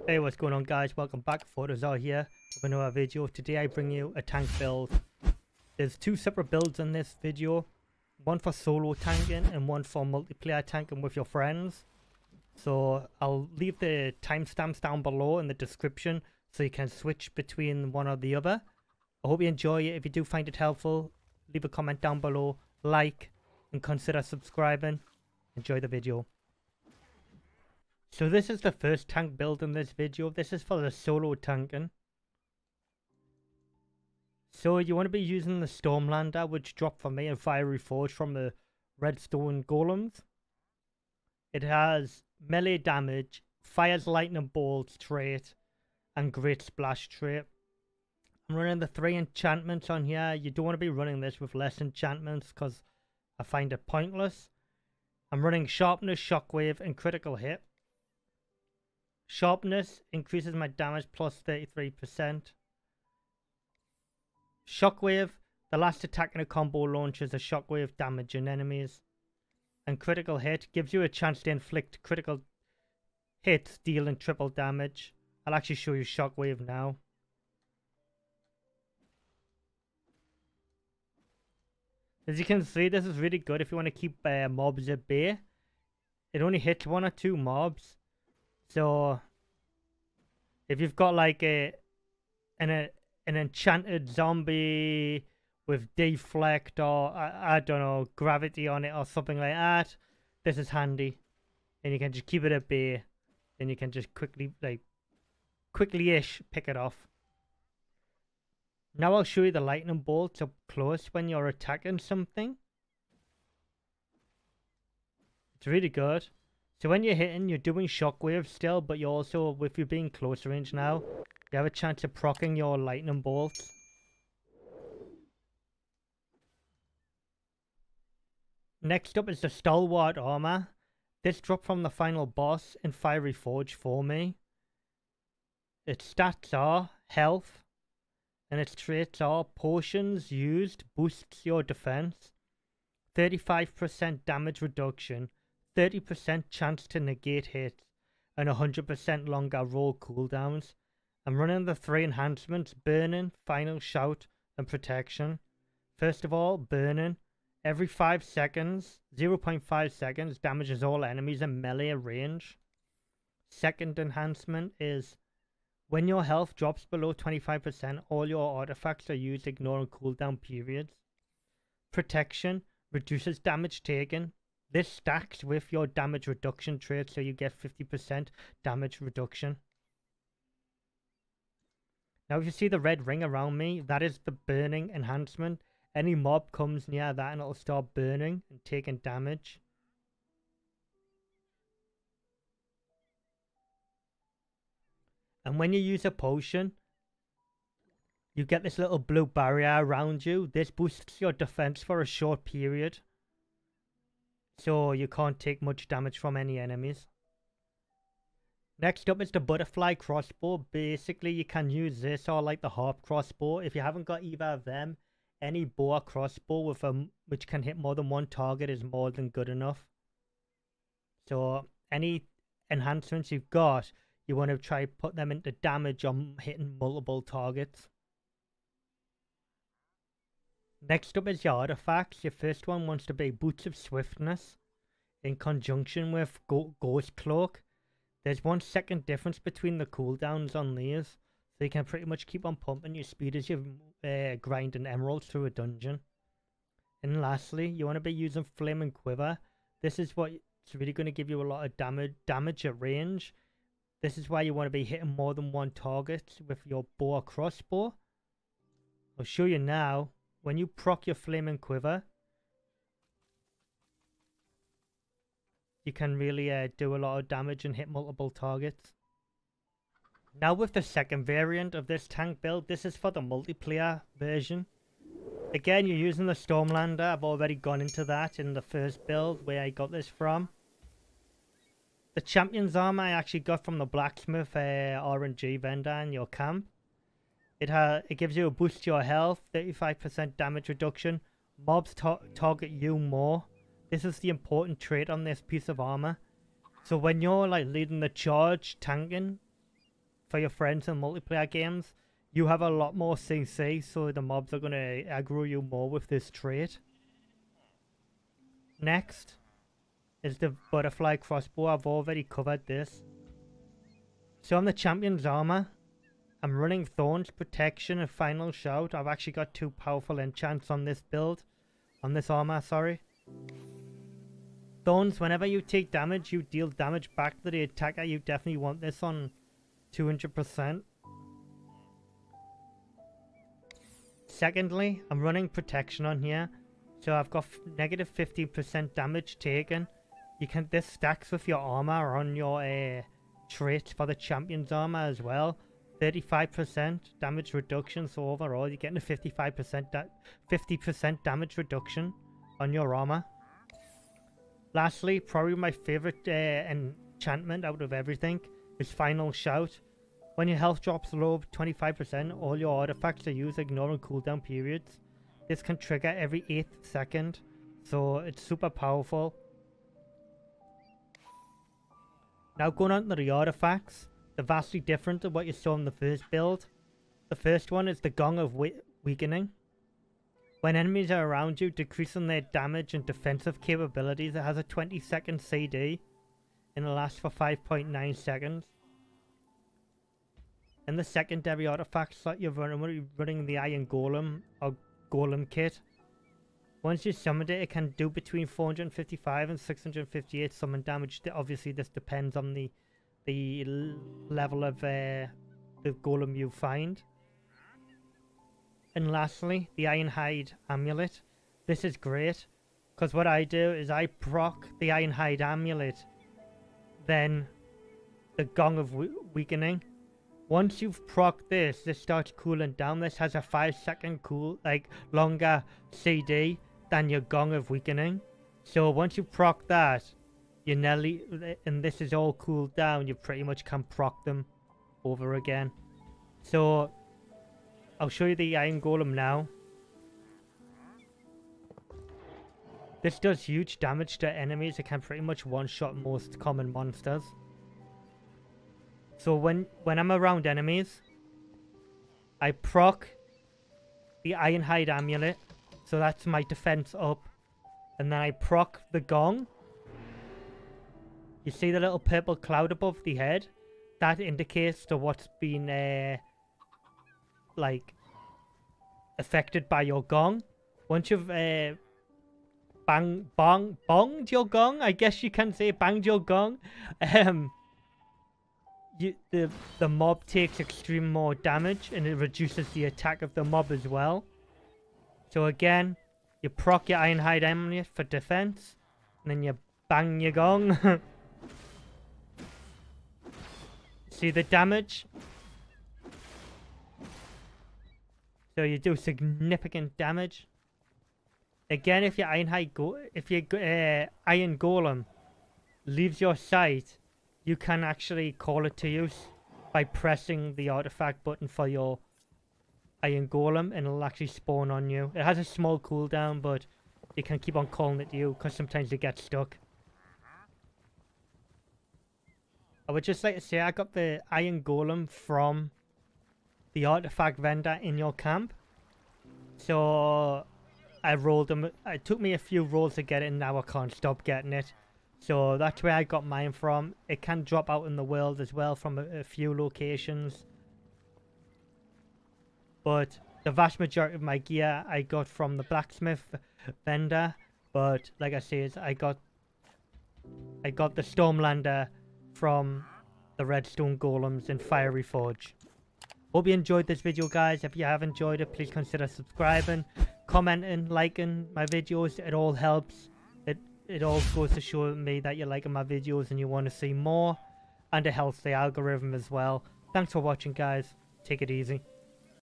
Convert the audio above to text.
Hey, what's going on, guys? Welcome back. fortizars here with another video. Today I bring you a tank build. There's two separate builds in this video. One for solo tanking and one for multiplayer tanking with your friends. So I'll leave the timestamps down below in the description so you can switch between one or the other. I hope you enjoy it. If you do find it helpful, leave a comment down below, like, and consider subscribing. Enjoy the video. So this is the first tank build in this video. This is for the solo tanking. So you want to be using the Stormlander, which dropped for me in Fiery Forge from the Redstone Golems. It has melee damage, fires lightning bolts trait, and great splash trait. I'm running the 3 enchantments on here. You don't want to be running this with less enchantments because I find it pointless. I'm running sharpness, shockwave, and critical hit. Sharpness increases my damage plus 33%. Shockwave, the last attack in a combo launches a shockwave damaging enemies. And critical hit gives you a chance to inflict critical hits dealing triple damage. I'll actually show you shockwave now. As you can see, this is really good if you want to keep mobs at bay. It only hits 1 or 2 mobs. So, if you've got like an enchanted zombie with deflect or I don't know, gravity on it or something like that, this is handy. And you can just keep it at bay. And you can just quickly-ish pick it off. Now I'll show you the lightning bolts up close when you're attacking something. It's really good. So when you're hitting, you're doing shockwave still, but you're also, if you're being close range now, you have a chance of proccing your lightning bolts. Next up is the Stalwart Armor. This dropped from the final boss in Fiery Forge for me. Its stats are health, and its traits are potions used boosts your defense, 35% damage reduction, 30% chance to negate hits, and 100% longer roll cooldowns. I'm running the 3 enhancements: Burning, Final Shout, and Protection. First of all, Burning. Every 5 seconds, 0.5 seconds, damages all enemies in melee range. Second enhancement is when your health drops below 25%, all your artifacts are used ignoring cooldown periods. Protection reduces damage taken. This stacks with your damage reduction trait, so you get 50% damage reduction. Now if you see the red ring around me, that is the burning enhancement. Any mob comes near that and it'll start burning and taking damage. And when you use a potion, you get this little blue barrier around you. This boosts your defense for a short period, so you can't take much damage from any enemies. Next up is the butterfly crossbow. Basically, you can use this or like the harp crossbow. If you haven't got either of them, any bow or crossbow with which can hit more than 1 target is more than good enough. So any enhancements you've got, you want to try put them into damage on hitting multiple targets. Next up is your artifacts. Your first one wants to be Boots of Swiftness in conjunction with Ghost Cloak. There's 1 second difference between the cooldowns on these, so you can pretty much keep on pumping your speed as you're grinding emeralds through a dungeon. And lastly, you want to be using Flaming Quiver. This is what it's really going to give you a lot of damage at range. This is why you want to be hitting more than 1 target with your bow or crossbow. I'll show you now. When you proc your Flaming Quiver, you can really do a lot of damage and hit multiple targets. Now with the second variant of this tank build, this is for the multiplayer version. Again, you're using the Stormlander. I've already gone into that in the first build where I got this from. The Champion's Armor I actually got from the blacksmith RNG vendor in your camp. It gives you a boost to your health, 35% damage reduction. Mobs target you more. This is the important trait on this piece of armor. So when you're like leading the charge, tanking, for your friends in multiplayer games, you have a lot more CC, so the mobs are going to aggro you more with this trait. Next is the butterfly crossbow. I've already covered this. So on the champion's armor, I'm running Thorns, Protection, and Final Shout. I've actually got 2 powerful enchants on this build. On this armor, sorry. Thorns, whenever you take damage, you deal damage back to the attacker. You definitely want this on 200%. Secondly, I'm running Protection on here. So I've got negative 50% damage taken. This stacks with your armor on your traits for the champion's armor as well. 35% damage reduction, so overall you're getting a 50% damage reduction on your armor. Lastly, probably my favorite enchantment out of everything is Final Shout. When your health drops below 25%, all your artifacts are used, ignoring cooldown periods. This can trigger every 8th second, so it's super powerful. Now going on to the artifacts, they're vastly different to what you saw in the first build. The first one is the Gong of Weakening. When enemies are around you, decreasing their damage and defensive capabilities, it has a 20-second CD and it lasts for 5.9 seconds. In the secondary artifact slot, you're running the Iron Golem or Golem kit. Once you summoned it, it can do between 455 and 658 summon damage. Obviously, this depends on the level of the golem you find. And lastly, the Ironhide Amulet. This is great, because what I do is I proc the Ironhide Amulet, then the Gong of Weakening. Once you've proc this starts cooling down. This has a 5-second longer CD than your Gong of Weakening. So once you proc that, you nearly, and this is all cooled down, you pretty much can proc them over again. So I'll show you the Iron Golem now. This does huge damage to enemies. It can pretty much one-shot most common monsters. So when I'm around enemies, I proc the Ironhide Amulet. So that's my defense up. And then I proc the Gong. You see the little purple cloud above the head? That indicates to what's been affected by your Gong. Once you've bonged your Gong, I guess you can say banged your Gong, the mob takes extreme more damage and it reduces the attack of the mob as well. So again, you proc your Ironhide Amulet for defense, and then you bang your Gong. See the damage? So you do significant damage. Again, if your Iron Golem leaves your sight, you can actually call it to use by pressing the artifact button for your Iron Golem, and it'll actually spawn on you. It has a small cooldown, but you can keep on calling it to you because sometimes it gets stuck. I would just like to say I got the Iron Golem from the artifact vendor in your camp. So I rolled them. It took me a few rolls to get it, and now I can't stop getting it. So that's where I got mine from. It can drop out in the world as well from a few locations. But the vast majority of my gear I got from the blacksmith vendor. But like I said, I got the Stormlander from the Redstone Golems in Fiery Forge. Hope you enjoyed this video, guys. If you have enjoyed it, please consider subscribing, commenting, liking my videos. It all helps. It all goes to show me that you're liking my videos and you want to see more, and it helps the algorithm as well. Thanks for watching, guys. Take it easy.